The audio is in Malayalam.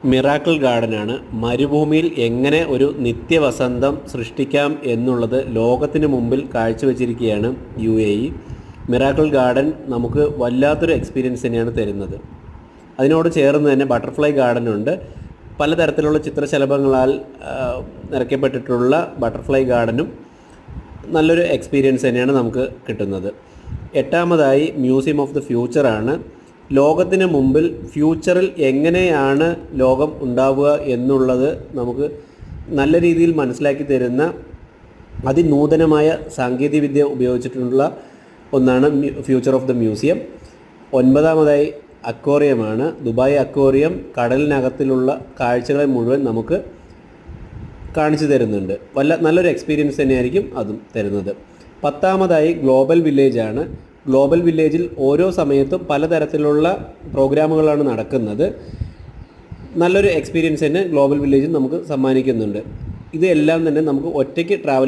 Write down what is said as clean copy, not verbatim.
മിറാക്കിൾ ഗാർഡനാണ്. മരുഭൂമിയിൽ എങ്ങനെ ഒരു നിത്യവസന്തം സൃഷ്ടിക്കാം എന്നുള്ളത് ലോകത്തിന് മുമ്പിൽ കാഴ്ചവെച്ചിരിക്കുകയാണ് UAE. മിറാക്കിൾ ഗാർഡൻ നമുക്ക് വല്ലാത്തൊരു എക്സ്പീരിയൻസ് തന്നെയാണ് തരുന്നത്. അതിനോട് ചേർന്ന് തന്നെ ബട്ടർഫ്ലൈ ഗാർഡനുണ്ട്. പലതരത്തിലുള്ള ചിത്രശലഭങ്ങളാൽ നിറയ്ക്കപ്പെട്ടിട്ടുള്ള ബട്ടർഫ്ലൈ ഗാർഡനും നല്ലൊരു എക്സ്പീരിയൻസ് തന്നെയാണ് നമുക്ക് കിട്ടുന്നത്. എട്ടാമതായി മ്യൂസിയം ഓഫ് ദി ഫ്യൂച്ചറാണ്. ലോകത്തിന് മുമ്പിൽ ഫ്യൂച്ചറിൽ എങ്ങനെയാണ് ലോകം ഉണ്ടാവുക എന്നുള്ളത് നമുക്ക് നല്ല രീതിയിൽ മനസ്സിലാക്കി തരുന്ന അതിനൂതനമായ സാങ്കേതികവിദ്യ ഉപയോഗിച്ചിട്ടുള്ള ഒന്നാണ് ഫ്യൂച്ചർ ഓഫ് ദ മ്യൂസിയം. ഒൻപതാമതായി അക്വേറിയമാണ്. ദുബായ് അക്വേറിയം കടലിനകത്തിലുള്ള കാഴ്ചകളെ മുഴുവൻ നമുക്ക് കാണിച്ചു തരുന്നുണ്ട്. നല്ലൊരു എക്സ്പീരിയൻസ് തന്നെയായിരിക്കും അതും തരുന്നത്. പത്താമതായി ഗ്ലോബൽ വില്ലേജാണ്. ഗ്ലോബൽ വില്ലേജിൽ ഓരോ സമയത്തും പലതരത്തിലുള്ള പ്രോഗ്രാമുകളാണ് നടക്കുന്നത്. നല്ലൊരു എക്സ്പീരിയൻസ് തന്നെ ഗ്ലോബൽ വില്ലേജിൽ നമുക്ക് സമ്മാനിക്കുന്നുണ്ട്. ഇതെല്ലാം തന്നെ നമുക്ക് ഒറ്റയ്ക്ക് ട്രാവൽ